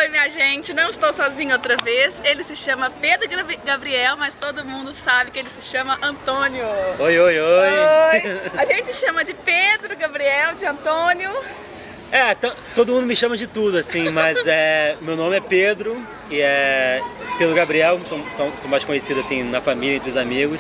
Oi, minha gente, não estou sozinha outra vez. Ele se chama Pedro Gabriel, mas todo mundo sabe que ele se chama Antônio. Oi, oi, oi. Oi. A gente chama de Pedro Gabriel, de Antônio. Todo mundo me chama de tudo, assim, mas meu nome é Pedro e é Pedro Gabriel, sou mais conhecido assim na família, entre os amigos.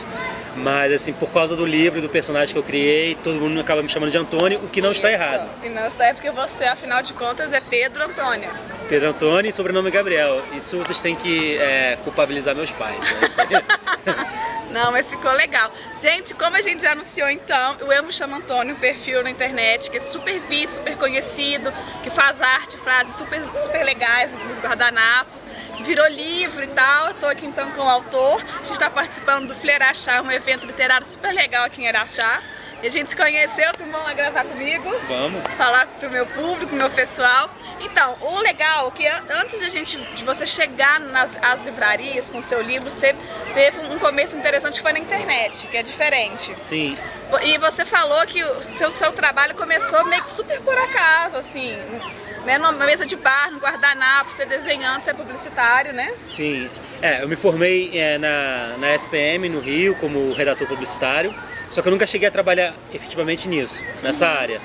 Mas assim, por causa do livro, do personagem que eu criei, todo mundo acaba me chamando de Antônio, o que não está errado. E não está é porque você, afinal de contas, é Pedro Antônio. Pedro Antônio e sobrenome Gabriel. Isso vocês têm que culpabilizar meus pais, né? Não, mas ficou legal. Gente, como a gente já anunciou então, o Eu Me Chamo Antônio, um perfil na internet que é super visto, super conhecido, que faz arte, frases super legais nos guardanapos, que virou livro e tal. Eu tô aqui então com o autor. A gente está participando do Fleirachá, um evento literário super legal aqui em Araxá. E a gente se conheceu, vocês vão lá gravar comigo? Vamos. Falar pro meu público, pro meu pessoal. Então, o legal é que antes de você chegar às livrarias com o seu livro, você teve um começo interessante que foi na internet, que é diferente. Sim. E você falou que o seu trabalho começou meio que super por acaso, assim, né? Numa mesa de bar, no guardanapo, você desenhando, você é publicitário, né? Sim. Eu me formei na SPM, no Rio, como redator publicitário. Só que eu nunca cheguei a trabalhar efetivamente nisso, nessa área.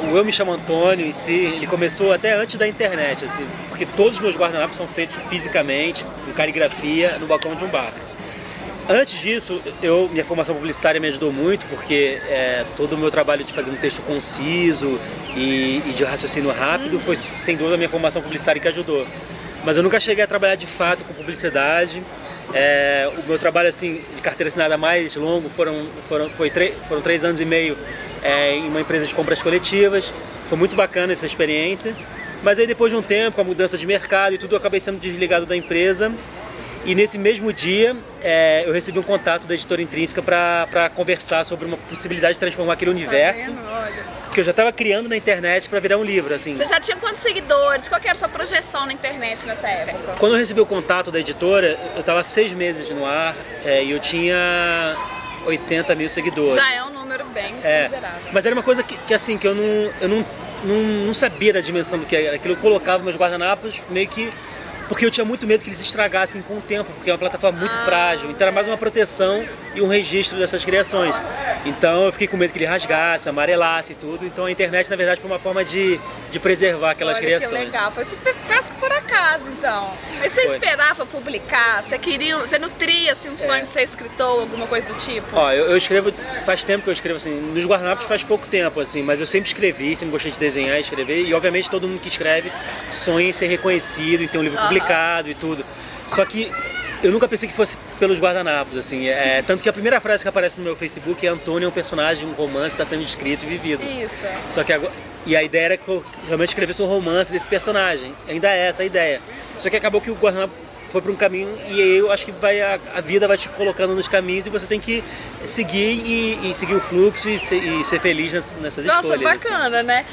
O Eu Me Chamo Antônio em si, ele começou até antes da internet, assim, porque todos os meus guardanapos são feitos fisicamente, com caligrafia, no balcão de um bar. Antes disso, minha formação publicitária me ajudou muito, porque todo o meu trabalho de fazer um texto conciso e de raciocínio rápido foi sem dúvida a minha formação publicitária que ajudou. Mas eu nunca cheguei a trabalhar de fato com publicidade. O meu trabalho assim, de carteira assinada mais longo foram 3 anos e meio em uma empresa de compras coletivas. Foi muito bacana essa experiência, mas aí depois de um tempo, com a mudança de mercado e tudo, eu acabei sendo desligado da empresa. E nesse mesmo dia eu recebi um contato da editora Intrínseca para conversar sobre uma possibilidade de transformar aquele universo que eu já estava criando na internet para virar um livro, assim. Você já tinha quantos seguidores? Qual que era a sua projeção na internet nessa época? Quando eu recebi o contato da editora, eu estava 6 meses no ar e eu tinha 80 mil seguidores. Já é um número bem considerável. Mas era uma coisa que assim, que eu não sabia da dimensão do que era. Aquilo eu colocava meus guardanapos meio que porque eu tinha muito medo que eles se estragassem com o tempo, porque é uma plataforma muito frágil. Então era mais uma proteção e um registro dessas criações. Então eu fiquei com medo que ele rasgasse, amarelasse e tudo. Então a internet, na verdade, foi uma forma de preservar aquelas criações. Que legal, foi super quase que por acaso, então. Mas você esperava publicar? Você nutria assim, um sonho de ser escritor, alguma coisa do tipo? Ó, eu escrevo, faz tempo que eu escrevo assim, nos guardanapos faz pouco tempo, assim, mas eu sempre escrevi, sempre gostei de desenhar e escrever. E obviamente todo mundo que escreve sonha em ser reconhecido, em ter um livro publicado e tudo. Só que eu nunca pensei que fosse pelos guardanapos, assim. Tanto que a primeira frase que aparece no meu Facebook é Antônio é um personagem, um romance, está sendo escrito e vivido. Isso. Só que agora, e a ideia era que eu realmente escrevesse um romance desse personagem. Ainda é essa a ideia. Só que acabou que o guardanapo foi para um caminho e aí eu acho que a vida vai te colocando nos caminhos e você tem que seguir e seguir o fluxo e ser feliz nessas escolhas. Nossa, bacana, assim, né?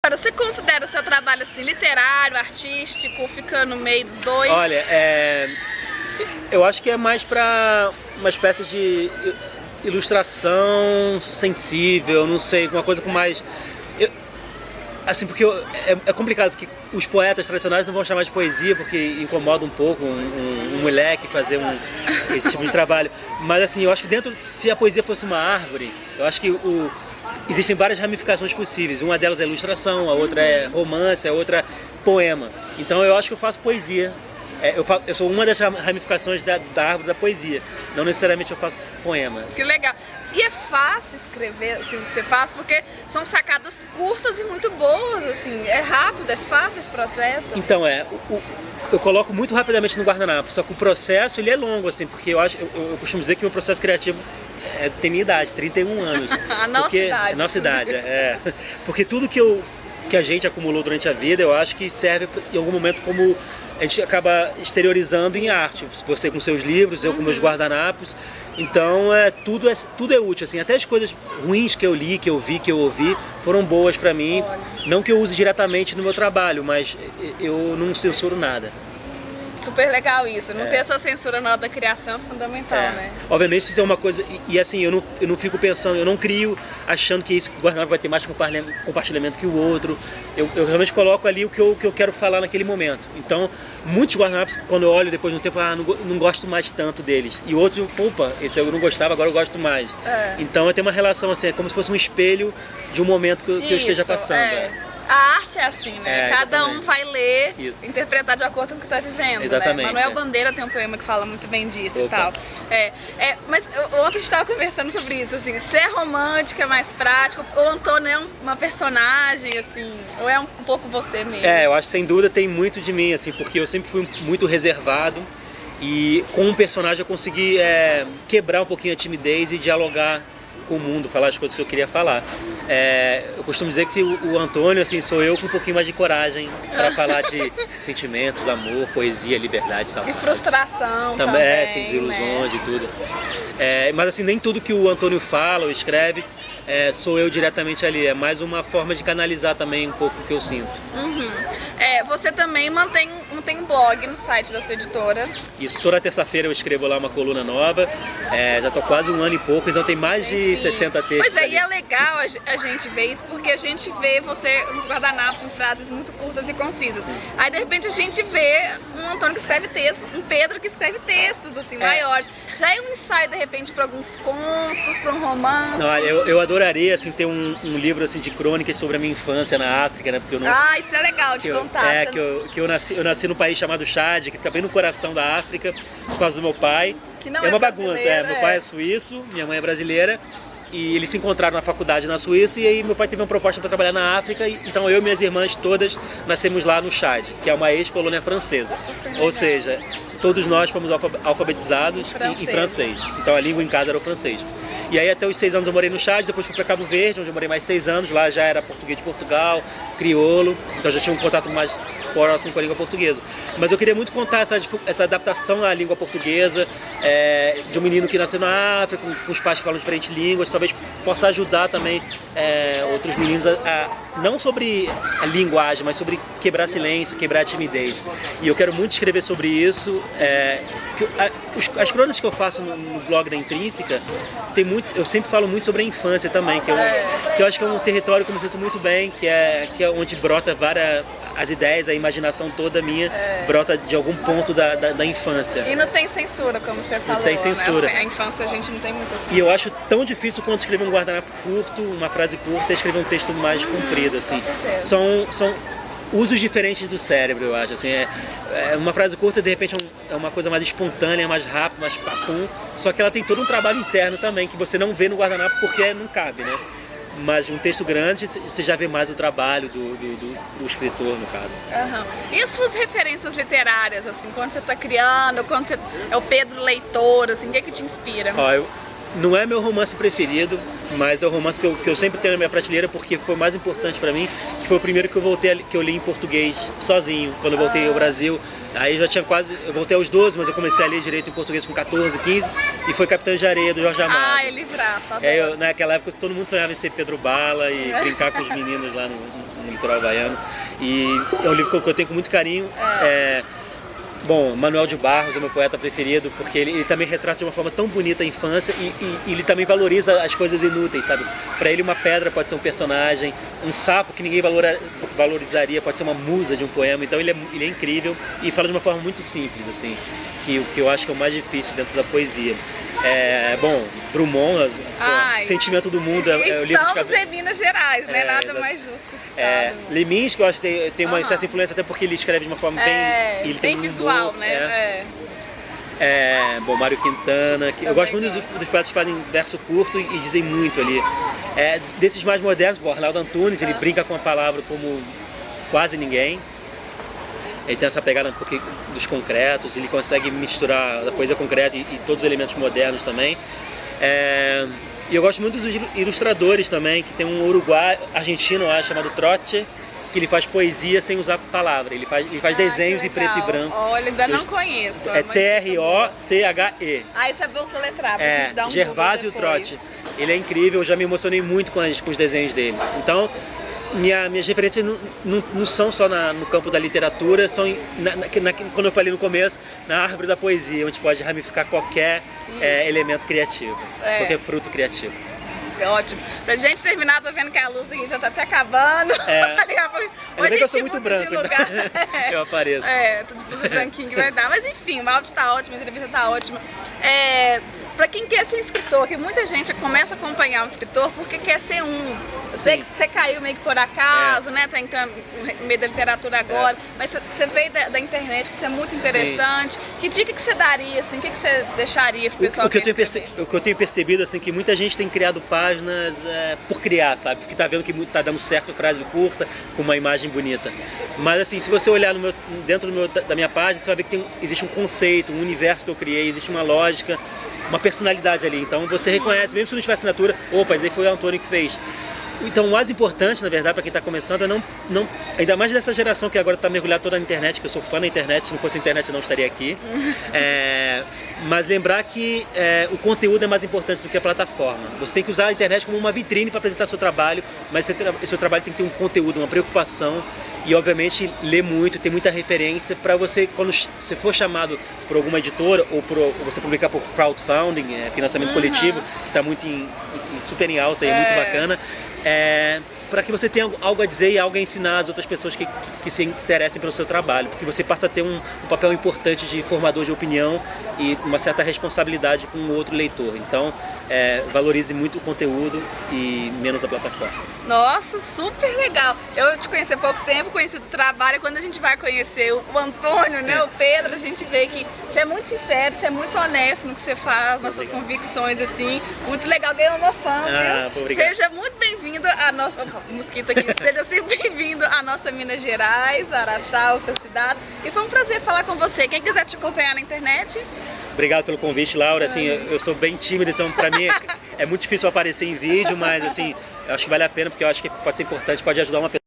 Você considera o seu trabalho assim, literário, artístico, fica no meio dos dois? Olha, eu acho que é mais para uma espécie de ilustração sensível, não sei, uma coisa com mais... Assim, porque é complicado, porque os poetas tradicionais não vão chamar de poesia, porque incomoda um pouco um moleque fazer esse tipo de trabalho. Mas assim, eu acho que se a poesia fosse uma árvore, eu acho que existem várias ramificações possíveis. Uma delas é ilustração, a outra é romance, a outra é poema. Então eu acho que eu faço poesia. Eu sou uma das ramificações da árvore da poesia. Não necessariamente eu faço poema. Que legal. E é fácil escrever assim, o que você faz, porque são sacadas curtas e muito boas, assim. É rápido, é fácil esse processo. Então eu coloco muito rapidamente no guardanapo, só que o processo ele é longo, assim, porque eu costumo dizer que o meu processo criativo tem minha idade, 31 anos. A nossa idade. A nossa idade, Porque tudo que a gente acumulou durante a vida, eu acho que serve em algum momento como a gente acaba exteriorizando em arte. Você com seus livros, eu com meus guardanapos. Então tudo é útil, assim. Até as coisas ruins que eu li, que eu vi, que eu ouvi, foram boas pra mim. Não que eu use diretamente no meu trabalho, mas eu não censuro nada. Super legal isso, não ter essa censura na hora da criação é fundamental, né? Obviamente isso é uma coisa, e assim, eu não fico pensando, eu não crio achando que esse guardanapo vai ter mais compartilhamento que o outro. Eu realmente coloco ali o que eu quero falar naquele momento. Então, muitos guardanapos, quando eu olho depois de um tempo, não gosto mais tanto deles. E outros, opa, esse eu não gostava, agora eu gosto mais. Então eu tenho uma relação assim, é como se fosse um espelho de um momento que eu esteja passando. A arte é assim, né? Cada exatamente. um vai ler, Isso. interpretar de acordo com o que está vivendo, Exatamente, né? Manuel Bandeira tem um poema que fala muito bem disso. Opa. E tal. Mas ontem a gente estava conversando sobre isso, assim, ser romântico é mais prático, ou Antônio é uma personagem, assim, ou é um pouco você mesmo? Eu acho que sem dúvida tem muito de mim, assim, porque eu sempre fui muito reservado e com um personagem eu consegui quebrar um pouquinho a timidez e dialogar com o mundo, falar as coisas que eu queria falar. Eu costumo dizer que o Antônio, assim, sou eu com um pouquinho mais de coragem para falar de sentimentos, amor, poesia, liberdade, saudade. E frustração também, assim, desilusões, né? E tudo. Mas assim, nem tudo que o Antônio fala ou escreve sou eu diretamente ali. É mais uma forma de canalizar também um pouco o que eu sinto. Você também mantém um blog no site da sua editora. Isso, toda terça-feira eu escrevo lá uma coluna nova. Já tô quase 1 ano e pouco, então tem mais de 60 textos. Pois ali. E é legal a gente ver isso, porque a gente vê você nos guardanapos em frases muito curtas e concisas. Aí de repente a gente vê um Antônio que escreve textos, um Pedro que escreve textos assim, maiores. Já é um ensaio de repente para alguns contos, para um romance. Não, eu adoraria assim, ter um livro assim, de crônicas sobre a minha infância na África, né? Porque eu não... isso é legal de contar. Eu nasci num país chamado Chad, que fica bem no coração da África, por causa do meu pai. Que não é uma bagunça, brasileiro, meu pai é suíço, minha mãe é brasileira. E eles se encontraram na faculdade na Suíça e aí meu pai teve uma proposta para trabalhar na África, então eu e minhas irmãs todas nascemos lá no Chad, que é uma ex-colônia francesa. Ou seja, todos nós fomos alfabetizados em francês. Então a língua em casa era o francês. E aí até os 6 anos eu morei no Chad, depois fui para Cabo Verde, onde eu morei mais 6 anos, lá já era português de Portugal, crioulo, então já tinha um contato mais próximo com a língua portuguesa. Mas eu queria muito contar essa adaptação à língua portuguesa, de um menino que nasceu na África, com os pais que falam diferentes línguas, talvez possa ajudar também outros meninos não sobre a linguagem, mas sobre quebrar silêncio, quebrar a timidez. E eu quero muito escrever sobre isso. As crônicas que eu faço no blog da Intrínseca, eu sempre falo muito sobre a infância também, que eu acho que é um território que eu me sinto muito bem, que é onde brota as ideias, a imaginação toda minha brota de algum ponto da infância. E não tem censura, como você falou. Não tem censura. Né? A infância a gente não tem muita censura. E eu acho tão difícil quanto escrever um guardanapo curto, uma frase curta, e escrever um texto mais comprido, assim. São usos diferentes do cérebro, eu acho. Assim, uma frase curta, de repente, é uma coisa mais espontânea, mais rápida, mais papum. Só que ela tem todo um trabalho interno também, que você não vê no guardanapo porque não cabe, né? Mas um texto grande, você já vê mais o trabalho do escritor, no caso. E as suas referências literárias, assim, quando você está criando, quando você é o Pedro leitor, assim, o que te inspira? Não é meu romance preferido, mas é o romance que eu sempre tenho na minha prateleira, porque foi mais importante para mim, que foi o primeiro que eu li em português, sozinho, quando eu voltei ao Brasil. Aí eu já tinha eu voltei aos 12, mas eu comecei a ler direito em português com 14, 15, e foi Capitães de Areia, do Jorge Amado. É livraço, adoro. Naquela época todo mundo sonhava em ser Pedro Bala e brincar com os meninos lá no litoral baiano. E é um livro que eu tenho com muito carinho. Bom, Manuel de Barros é meu poeta preferido, porque ele também retrata de uma forma tão bonita a infância e ele também valoriza as coisas inúteis, sabe? Para ele uma pedra pode ser um personagem, um sapo que ninguém valorizaria pode ser uma musa de um poema, então ele é incrível e fala de uma forma muito simples, assim, que o que eu acho que é o mais difícil dentro da poesia. Bom, Drummond, Sentimento do Mundo é o livro de Estamos em Minas Gerais, né? Nada mais justo que citado. Leminski, que eu acho que tem uma certa influência, até porque ele escreve de uma forma bem... Ele tem visual, né? Bom, Mário Quintana, eu gosto muito dos poetas que fazem verso curto e dizem muito ali. Desses mais modernos, Arnaldo Antunes, ele brinca com a palavra como quase ninguém. Ele tem essa pegada um pouquinho dos concretos, ele consegue misturar a poesia concreta e todos os elementos modernos também. E eu gosto muito dos ilustradores também, que tem um uruguai argentino lá chamado Troche, que ele faz poesia sem usar palavra, ele faz desenhos em preto e branco. Olha, ainda não conheço. Troche. Isso é bom soletrar, pra gente dar um Gervásio Troche. Ele é incrível, eu já me emocionei muito com os desenhos dele. Então, minhas referências não são só no campo da literatura, são quando eu falei no começo, na árvore da poesia, onde pode ramificar qualquer elemento criativo, qualquer fruto criativo. Ótimo. Pra gente terminar, tô vendo que a luz já tá até acabando. Ainda bem que eu sou muito branco, eu apareço. Tô de blusa branquinho que vai dar. Mas enfim, o áudio tá ótimo, a entrevista tá ótima. Pra quem quer ser escritor, que muita gente começa a acompanhar o escritor porque quer ser um. Eu sei que você caiu meio que por acaso, né? Tá entrando no meio da literatura agora, mas você veio da internet, que isso é muito interessante. Sim. Que dica que você daria, assim? O que você deixaria pro pessoal que o que eu tenho percebido, assim, que muita gente tem criado páginas por criar, sabe? Porque tá vendo que tá dando certo frase curta, com uma imagem bonita. Mas assim, se você olhar dentro da minha página, você vai ver que existe um conceito, um universo que eu criei, existe uma lógica, uma personalidade ali. Então você reconhece, mesmo se não tiver assinatura, opa, esse aí foi o Antônio que fez. Então o mais importante, na verdade, para quem está começando é não, ainda mais dessa geração que agora está mergulhada toda na internet, que eu sou fã da internet, se não fosse a internet eu não estaria aqui. Mas lembrar que o conteúdo é mais importante do que a plataforma. Você tem que usar a internet como uma vitrine para apresentar seu trabalho, mas seu trabalho tem que ter um conteúdo, uma preocupação e, obviamente, ler muito, ter muita referência para você, quando você for chamado por alguma editora ou você publicar por crowdfunding, financiamento coletivo, que está muito super em alta e muito bacana, para que você tenha algo a dizer e algo a ensinar às outras pessoas que se interessem pelo seu trabalho, porque você passa a ter um papel importante de formador de opinião e uma certa responsabilidade com o outro leitor. Então, valorize muito o conteúdo e menos a plataforma. Nossa, super legal! Eu te conheci há pouco tempo, conheci do trabalho, quando a gente vai conhecer o Antônio, né, o Pedro, a gente vê que você é muito sincero, você é muito honesto no que você faz, nas suas convicções, assim, muito legal, ganhou uma fã, viu? Obrigado. Seja muito bem-vindo à nossa... mosquito aqui, seja sempre bem-vindo à nossa Minas Gerais, Araxá, outras cidades, e foi um prazer falar com você. Quem quiser te acompanhar na internet... Obrigado pelo convite, Laura. Assim, eu sou bem tímido, então para mim é muito difícil aparecer em vídeo, mas assim, eu acho que vale a pena porque eu acho que pode ser importante, pode ajudar uma pessoa.